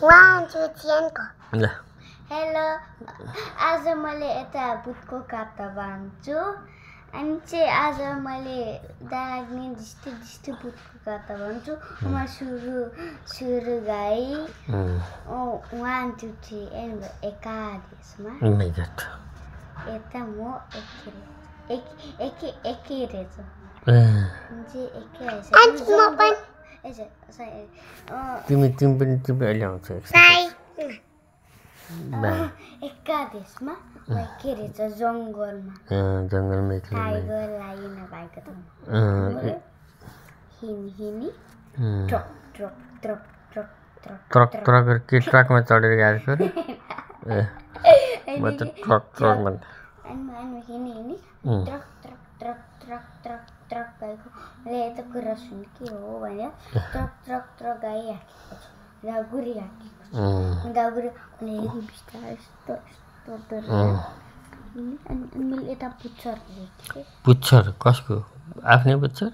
1 2 3 go. ल hello आज मैले यता भूतको कथा भन्छु अनि चाहिँ आज मैले दाग्ने दिष्टि भूतको कथा भन्छु म सुरु गाई 1 2 3 एन्ड एकादेशमा Oh my god. यता म एकै रहेछ चाहिँ एकै रहेछ तिमी पनि अहिले आउँछ एकादेशमा के रहेछ जङ्गलमा टाइगर लाइन भएको ठाउँमा हिँडी ट्रक के ट्रकमा चढेर गएको म त ट्रकमा अनि हिँडी ट्रक गएको यता कुरा सुन के हो भने ट्रक गइराखेको छ दाउरी राखेको छ दाउरी हेरी बिस्तारै अनि मैले यता पुच्छर कसको आफ्नै पुच्छर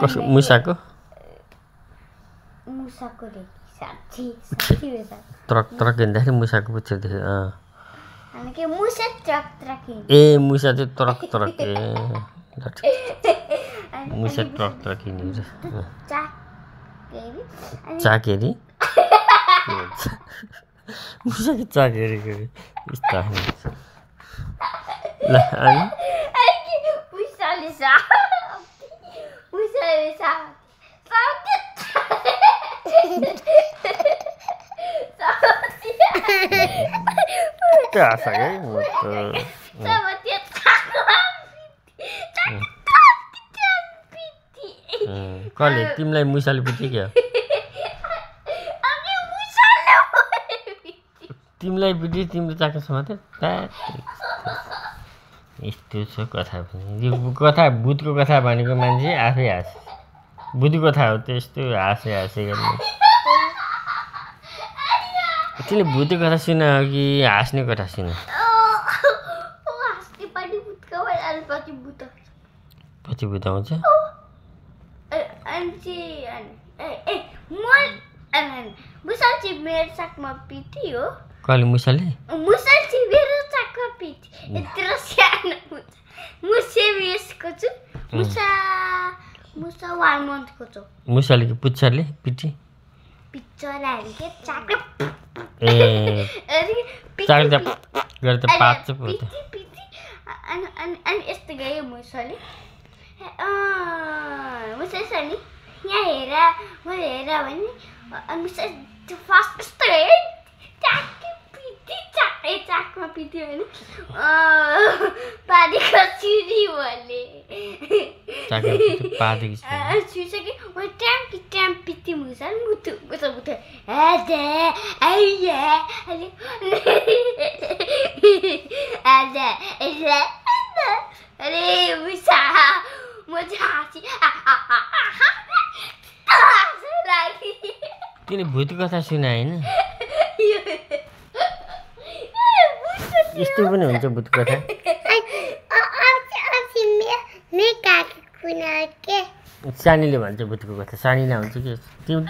कसको मुसाको ट्रक हिँड्दाखेरि मुसाको पुच्छर देख्यो ए मुसा चाहिँ ट्रक मुसा ट्रक हिँड्छ चाकेरी मुसाको चाकेरी ल अनि कसले तिमीलाई मुसाले पुग्यो क्या तिमीलाई बिटी तिम्रो चाको छ मात्रै यस्तो छ कथा पनि यो कथा भूतको कथा भनेको मान्छे आफै हाँस भूतको कथा हो त्यस्तो हाँसे गर्ने तिमीले भूतको कथा सुन कि हाँस्ने कथा सुन पछि भूत आउँछ मेरो सागमा पिटी हो कहिले मुसाले मेरो सागमा पिटी यत्रो सानो मुसे बेसको छु मुसा 1 मन्थको छु मुसाले कि पुच्छरले पिटी पिक्चरहरु के चाक ए चाकले गरे त पाच्छ पो त अनि यस्तो गयो मुसाले मुसा सनी यहाँ हेर म हेर भने अनि मुसा फर्स्ट यस्तो गयो चाकमा पिटी भने पानीको चिरी भने छुइसके ट्याम पिटी मुसा मुतु अरे मुसा म चाहिँ तिमीले भूत कथा सुना होइन यस्तो पनि हुन्छ भूत कथा सानीले भन्छ भूतको कथा सानीलाई हुन्छ कि तिमी